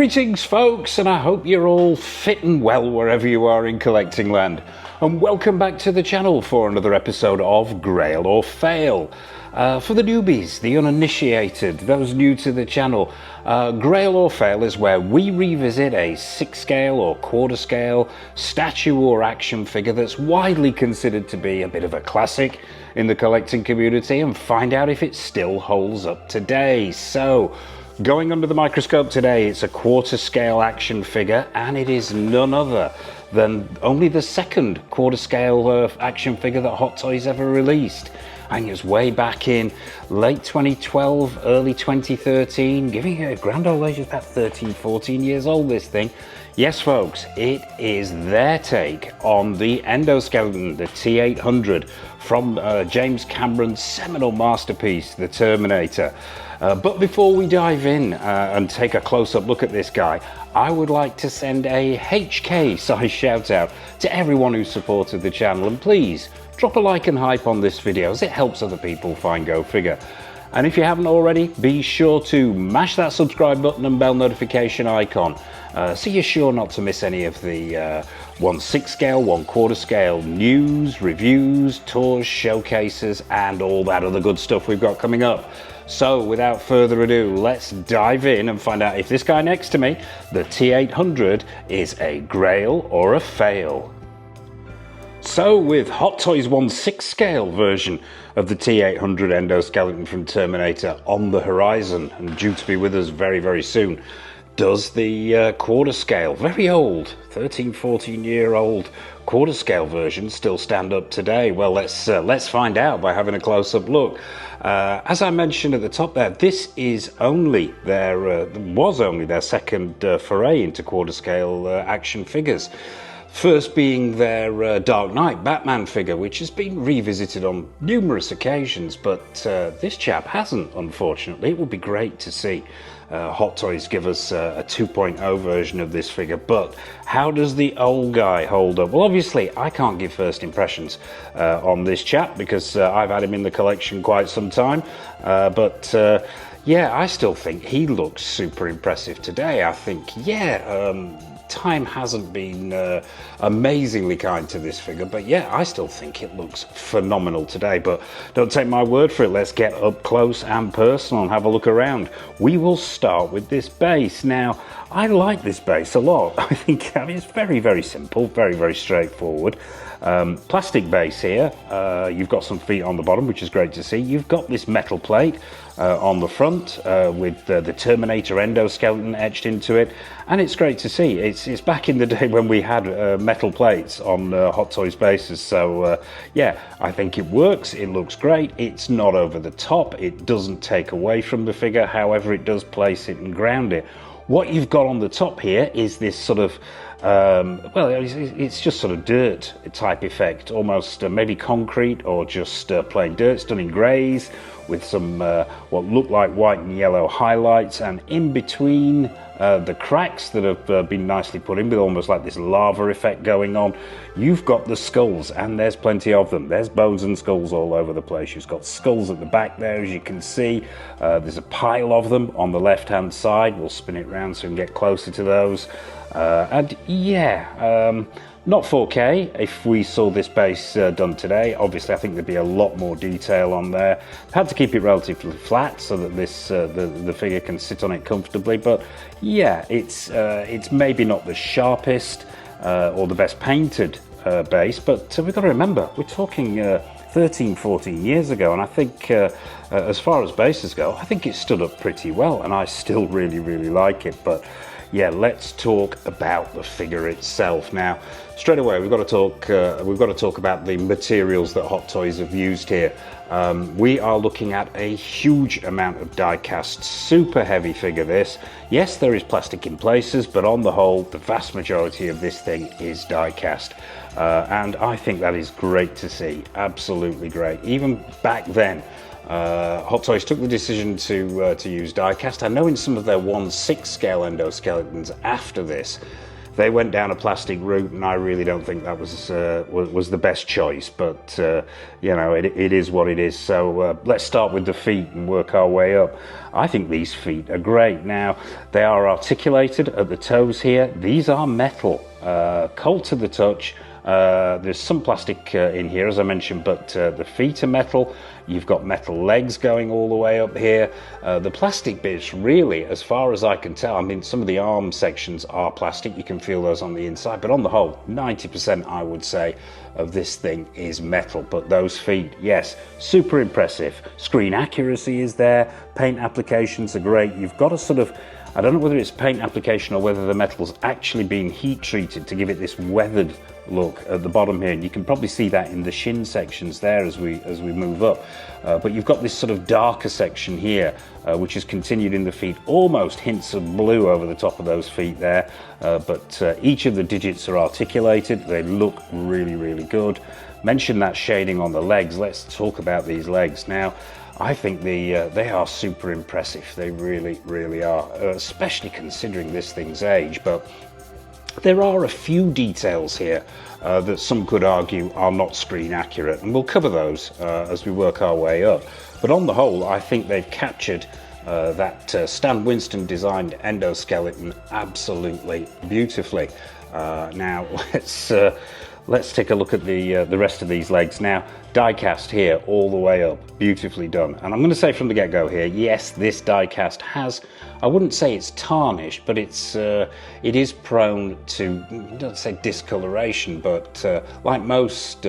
Greetings folks, and I hope you're all fit and well wherever you are in collecting land. And welcome back to the channel for another episode of Grail or Fail. For the newbies, the uninitiated, those new to the channel, Grail or Fail is where we revisit a 6 scale or quarter scale statue or action figure that's widely considered to be a bit of a classic in the collecting community and find out if it still holds up today. So, going under the microscope today, it's a quarter scale action figure, and it is none other than only the second quarter scale action figure that Hot Toys ever released. And it was way back in late 2012, early 2013, giving it a grand old age of about 13, 14 years old, this thing. Yes, folks, it is their take on the Endoskeleton, the T-800, from James Cameron's seminal masterpiece, The Terminator. But before we dive in and take a close-up look at this guy, I would like to send a HK-size shout-out to everyone who supported the channel, and please drop a like and hype on this video as it helps other people find Go Figure. And if you haven't already, be sure to mash that subscribe button and bell notification icon so you're sure not to miss any of the 1 6 scale, 1 quarter scale news, reviews, tours, showcases, and all that other good stuff we've got coming up. So without further ado, let's dive in and find out if this guy next to me, the T-800, is a Grail or a Fail. So with Hot Toys' 1 6 scale version of the T-800 Endoskeleton from Terminator on the horizon and due to be with us very, very soon, does the quarter scale, very old, 13, 14-year-old quarter scale version still stand up today? Well, let's find out by having a close-up look. As I mentioned at the top there, this is only was only their second foray into quarter scale action figures. First being their Dark Knight Batman figure, which has been revisited on numerous occasions, but this chap hasn't, unfortunately. It would be great to see Hot Toys give us a 2.0 version of this figure, but how does the old guy hold up? Well, obviously, I can't give first impressions on this chap because I've had him in the collection quite some time, but yeah, I still think he looks super impressive today. I think, yeah, time hasn't been amazingly kind to this figure, but yeah, I still think it looks phenomenal today. But don't take my word for it, let's get up close and personal and have a look around. We will start with this base. Now, I like this base a lot. I mean, it's very, very simple, very, very straightforward. Plastic base here. You've got some feet on the bottom, which is great to see. You've got this metal plate on the front with the Terminator Endoskeleton etched into it, and it's great to see. It's back in the day when we had metal plates on Hot Toys bases, so yeah, I think it works. It looks great. It's not over the top. It doesn't take away from the figure. However, it does place it and ground it. What you've got on the top here is this sort of well, it's just sort of dirt type effect, almost maybe concrete or just plain dirt. It's done in greys with some what look like white and yellow highlights, and in between the cracks that have been nicely put in with almost like this lava effect going on, you've got the skulls, and there's plenty of them. There's bones and skulls all over the place. You've got skulls at the back there, as you can see. There's a pile of them on the left hand side. We'll spin it round so we can get closer to those. And yeah, not 4K if we saw this base done today. Obviously, I think there'd be a lot more detail on there. Had to keep it relatively flat so that this the figure can sit on it comfortably. But yeah, it's maybe not the sharpest or the best painted base, but we've got to remember we're talking 13, 14 years ago, and I think as far as bases go, I think it stood up pretty well, and I still really, really like it. But yeah, let's talk about the figure itself. Now, straight away, we've got to talk about the materials that Hot Toys have used here. We are looking at a huge amount of die cast, super heavy figure this. Yes, there is plastic in places, but on the whole, the vast majority of this thing is die cast. And I think that is great to see, absolutely great. Even back then, Hot Toys took the decision to use die cast. I know in some of their 1 6 scale endoskeletons after this, They went down a plastic route, and I really don't think that was the best choice. But you know, it is what it is. So let's start with the feet and work our way up. I think these feet are great. Now, they are articulated at the toes here. These are metal, cold to the touch. There's some plastic in here, as I mentioned, but the feet are metal. You've got metal legs going all the way up here. The plastic bits, really, as far as I can tell, I mean, some of the arm sections are plastic. You can feel those on the inside, but on the whole, 90%, I would say, of this thing is metal. But those feet, yes, super impressive. Screen accuracy is there. Paint applications are great. You've got a sort of, I don't know whether it's paint application or whether the metal's actually being heat treated to give it this weathered look at the bottom here, and you can probably see that in the shin sections there as we move up. But you've got this sort of darker section here, which is continued in the feet, almost hints of blue over the top of those feet there. But each of the digits are articulated. They look really, really good. Mention that shading on the legs. Let's talk about these legs now. I think they are super impressive. They really, really are, especially considering this thing's age. But there are a few details here that some could argue are not screen accurate, and we'll cover those as we work our way up. But on the whole, I think they've captured that Stan Winston designed endoskeleton absolutely beautifully. Now let's take a look at the rest of these legs. Now, die cast here all the way up, beautifully done. And I'm going to say from the get-go here, yes, this die cast has, I wouldn't say it's tarnished, but it is prone to, don't say discoloration, but like most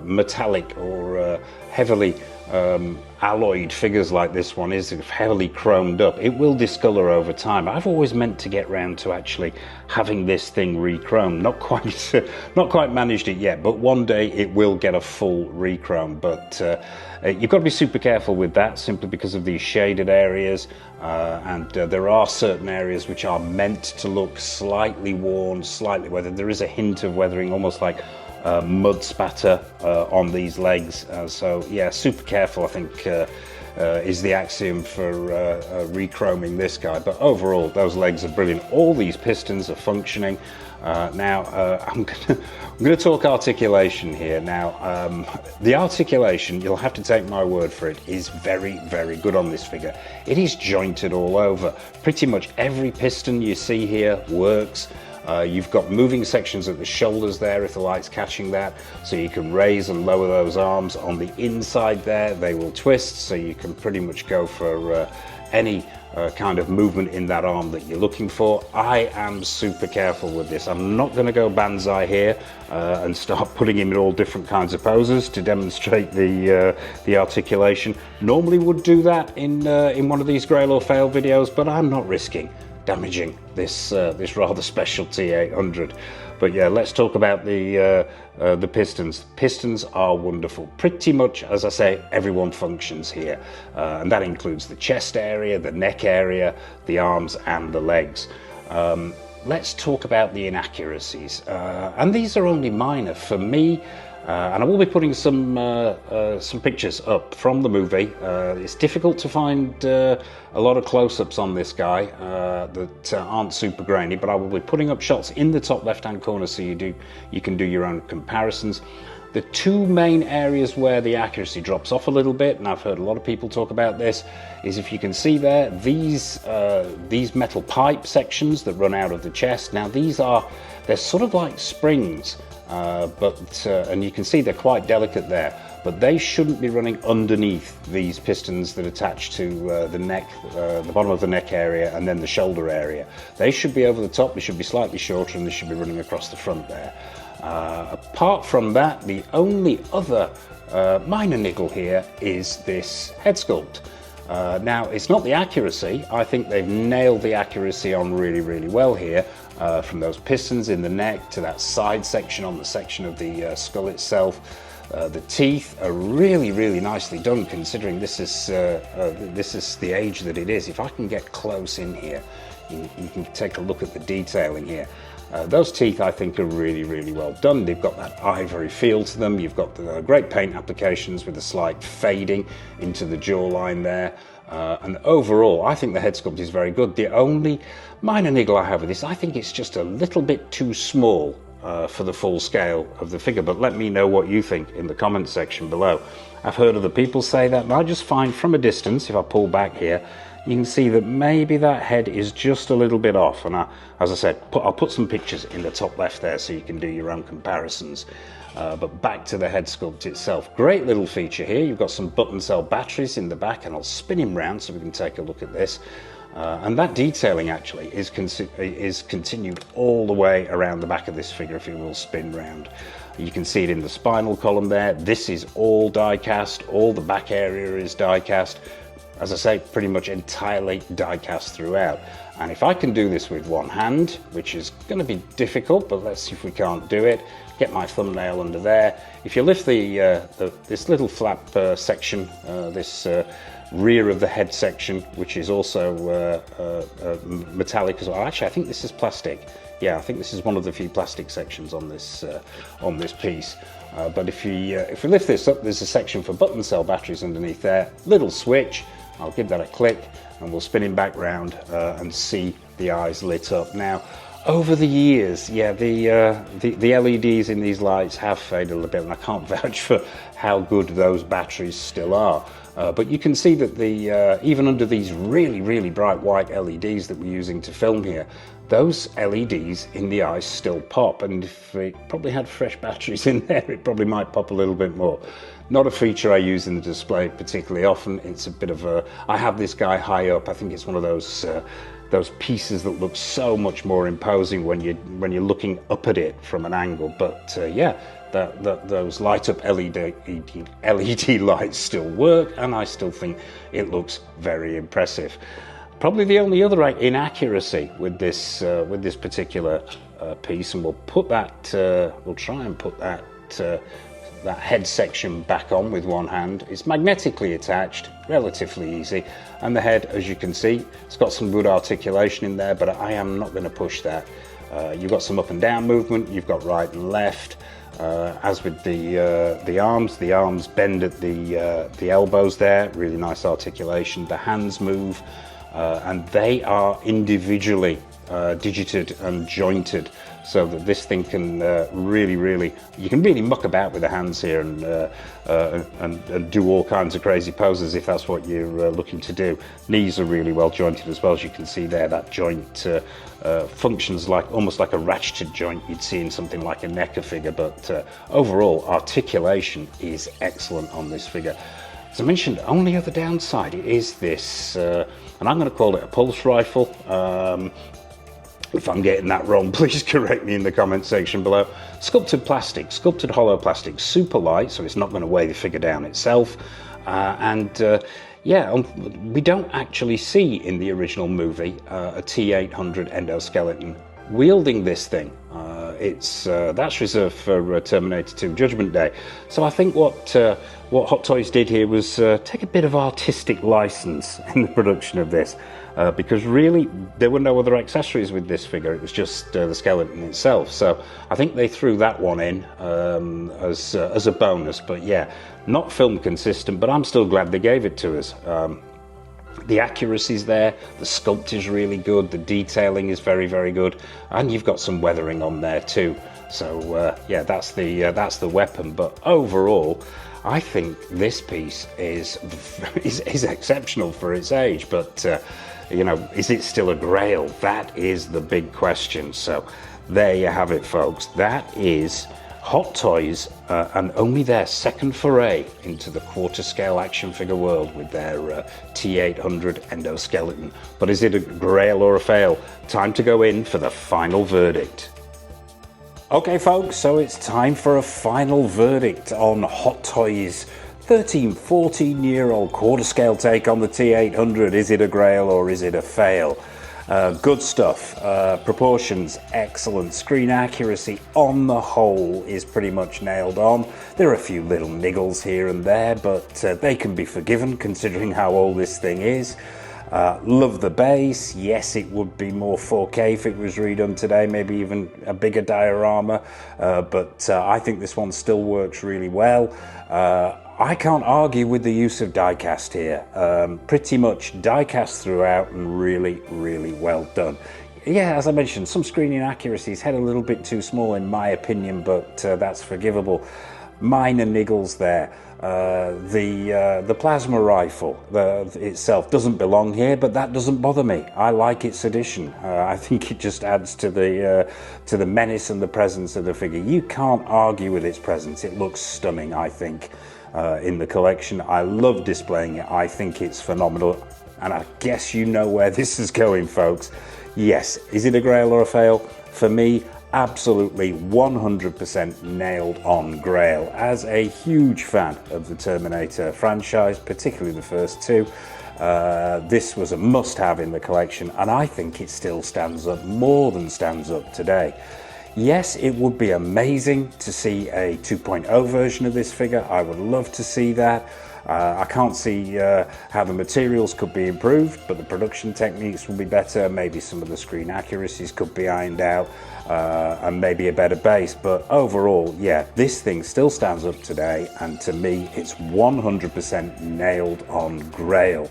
metallic or heavily alloyed figures like this one is heavily chromed up, it will discolor over time. I've always meant to get round to actually having this thing re-chromed. Not quite managed it yet, but one day it will get a full re-chrome. But you've got to be super careful with that, simply because of these shaded areas, and there are certain areas which are meant to look slightly worn, slightly weathered. There is a hint of weathering, almost like mud spatter on these legs. So yeah, super careful, I think, is the axiom for re-chroming this guy. But overall, those legs are brilliant. All these pistons are functioning. Now, I'm going to talk articulation here. Now, the articulation, you'll have to take my word for it, is very, very good on this figure. It is jointed all over. Pretty much every piston you see here works. You've got moving sections at the shoulders there, if the light's catching that, so you can raise and lower those arms. On the inside there, they will twist, so you can pretty much go for any kind of movement in that arm that you're looking for. I am super careful with this. I'm not going to go banzai here and start putting him in all different kinds of poses to demonstrate the articulation. Normally would do that in one of these Grail or Fail videos, but I'm not risking damaging this rather special T-800. But yeah, let's talk about the pistons. Pistons are wonderful. Pretty much, as I say, everyone functions here, and that includes the chest area, the neck area, the arms, and the legs. Let's talk about the inaccuracies, and these are only minor for me. And I will be putting some pictures up from the movie. It's difficult to find a lot of close-ups on this guy that aren't super grainy, but I will be putting up shots in the top left-hand corner so you can do your own comparisons. The two main areas where the accuracy drops off a little bit, and I've heard a lot of people talk about this, is if you can see there, these metal pipe sections that run out of the chest. Now they're sort of like springs. And you can see they're quite delicate there, but they shouldn't be running underneath these pistons that attach to the neck, the bottom of the neck area, and then the shoulder area. They should be over the top, they should be slightly shorter, and they should be running across the front there. Apart from that, the only other minor niggle here is this head sculpt. Now, it's not the accuracy. I think they've nailed the accuracy on really, really well here. From those pistons in the neck to that side section on the section of the skull itself. The teeth are really, really nicely done, considering this is the age that it is. If I can get close in here, you can take a look at the detailing here. Those teeth, I think, are really, really well done. They've got that ivory feel to them. You've got the great paint applications with a slight fading into the jawline there. And overall, I think the head sculpt is very good. The only minor niggle I have with this, I think it's just a little bit too small for the full scale of the figure, but let me know what you think in the comments section below. I've heard other people say that, but I just find from a distance, if I pull back here, you can see that maybe that head is just a little bit off. And as I said, I'll put some pictures in the top left there so you can do your own comparisons. But back to the head sculpt itself. Great little feature here. You've got some button cell batteries in the back, and I'll spin him round so we can take a look at this. And that detailing actually is continued all the way around the back of this figure if you will spin round. You can see it in the spinal column there. This is all die cast. All the back area is die cast. As I say, pretty much entirely die cast throughout. And if I can do this with one hand, which is going to be difficult, but let's see if we can't do it. Get my thumbnail under there. If you lift this little flap section, this rear of the head section, which is also metallic as well. Actually, I think this is plastic. Yeah, I think this is one of the few plastic sections on this piece. But if we lift this up, there's a section for button cell batteries underneath there. Little switch. I'll give that a click, and we'll spin him back round and see the eyes lit up. Now, over the years, yeah, the LEDs in these lights have faded a little bit, and I can't vouch for how good those batteries still are. But you can see that even under these really, really bright white LEDs that we're using to film here, those LEDs in the eyes still pop, and if it probably had fresh batteries in there, it probably might pop a little bit more. Not a feature I use in the display particularly often. It's a bit of a, I have this guy high up. I think it's one of those pieces that look so much more imposing when you're looking up at it from an angle. But yeah, those light up LED lights still work, and I still think it looks very impressive. Probably the only other inaccuracy with this particular piece, and we'll try and put that head section back on with one hand. It's magnetically attached, relatively easy, and the head, as you can see, it's got some good articulation in there, but I am not going to push that. You've got some up and down movement, you've got right and left. As with the arms bend at the elbows there, really nice articulation. The hands move, and they are individually digited and jointed, so that this thing can you can really muck about with the hands here and do all kinds of crazy poses if that's what you're looking to do. Knees are really well jointed as well, as you can see there. That joint functions almost like a ratcheted joint you'd see in something like a NECA figure, but overall articulation is excellent on this figure. As I mentioned, only other downside is this, and I'm going to call it a pulse rifle. If I'm getting that wrong, please correct me in the comment section below. Sculpted plastic, sculpted hollow plastic, super light, so it's not going to weigh the figure down itself. Yeah, we don't actually see in the original movie a T-800 endoskeleton wielding this thing. That's reserved for Terminator 2 Judgment Day. So I think what Hot Toys did here was take a bit of artistic license in the production of this, because really there were no other accessories with this figure. It was just the skeleton itself. So I think they threw that one in as a bonus. But yeah, not film consistent, but I'm still glad they gave it to us. The accuracy's there, the sculpt is really good, the detailing is very, very good, and you've got some weathering on there too. So yeah, that's the weapon. But overall, I think this piece is exceptional for its age. But you know, is it still a Grail? That is the big question. So there you have it, folks. That is Hot Toys, and only their second foray into the quarter scale action figure world with their T-800 endoskeleton. But is it a Grail or a fail? Time to go in for the final verdict. Okay folks, so it's time for a final verdict on Hot Toys' 13-14-year-old quarter scale take on the T-800. Is it a Grail or is it a fail? Good stuff. Proportions excellent. Screen accuracy on the whole is pretty much nailed on. There are a few little niggles here and there, but they can be forgiven considering how old this thing is. Love the base. Yes, it would be more 4K if it was redone today, maybe even a bigger diorama, but I think this one still works really well. I can't argue with the use of die-cast here. Pretty much die-cast throughout and really, really well done. Yeah, as I mentioned, some screen inaccuracies, head a little bit too small in my opinion, but that's forgivable. Minor niggles there. The plasma rifle itself doesn't belong here, but that doesn't bother me. I like its addition. I think it just adds to the menace and the presence of the figure. You can't argue with its presence. It looks stunning, I think, in the collection. I love displaying it. I think it's phenomenal, and I guess you know where this is going, folks. Yes, is it a Grail or a fail? For me, absolutely 100% nailed on Grail. As a huge fan of the Terminator franchise, particularly the first two, this was a must-have in the collection, and I think it still stands up, more than stands up today. Yes, it would be amazing to see a 2.0 version of this figure. I would love to see that. I can't see how the materials could be improved, but the production techniques will be better. Maybe some of the screen accuracies could be ironed out, and maybe a better base. But overall, yeah, this thing still stands up today, and to me, it's 100% nailed on Grail.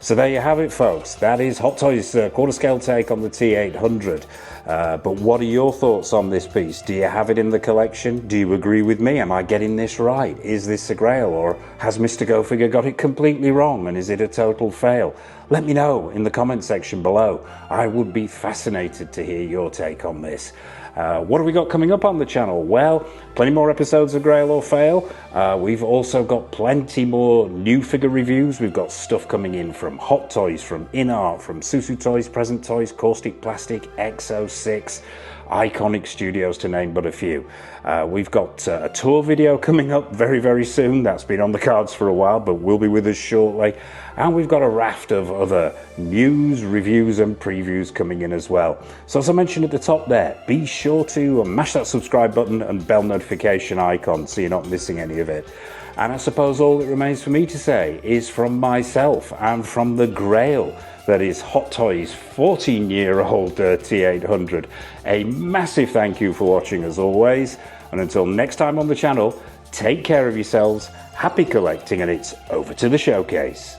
So there you have it, folks. That is Hot Toys' quarter scale take on the T-800. But what are your thoughts on this piece? Do you have it in the collection? Do you agree with me? Am I getting this right? Is this a Grail, or has Mr. Go Figure got it completely wrong, and is it a total fail? Let me know in the comment section below. I would be fascinated to hear your take on this. What have we got coming up on the channel? Well, plenty more episodes of Grail or Fail. We've also got plenty more new figure reviews. We've got stuff coming in from Hot Toys, from InArt, from Susu Toys, Present Toys, Caustic Plastic, Exo6, Iconic Studios, to name but a few. We've got a tour video coming up very, very soon. That's been on the cards for a while, but will be with us shortly. And we've got a raft of other news, reviews and previews coming in as well. So as I mentioned at the top there, be sure to mash that subscribe button and bell notification icon so you're not missing any of it. And I suppose all that remains for me to say is, from myself and from the Grail, that is Hot Toys' 14-year-old T-800, a massive thank you for watching as always. And until next time on the channel, take care of yourselves, happy collecting, and it's over to the showcase.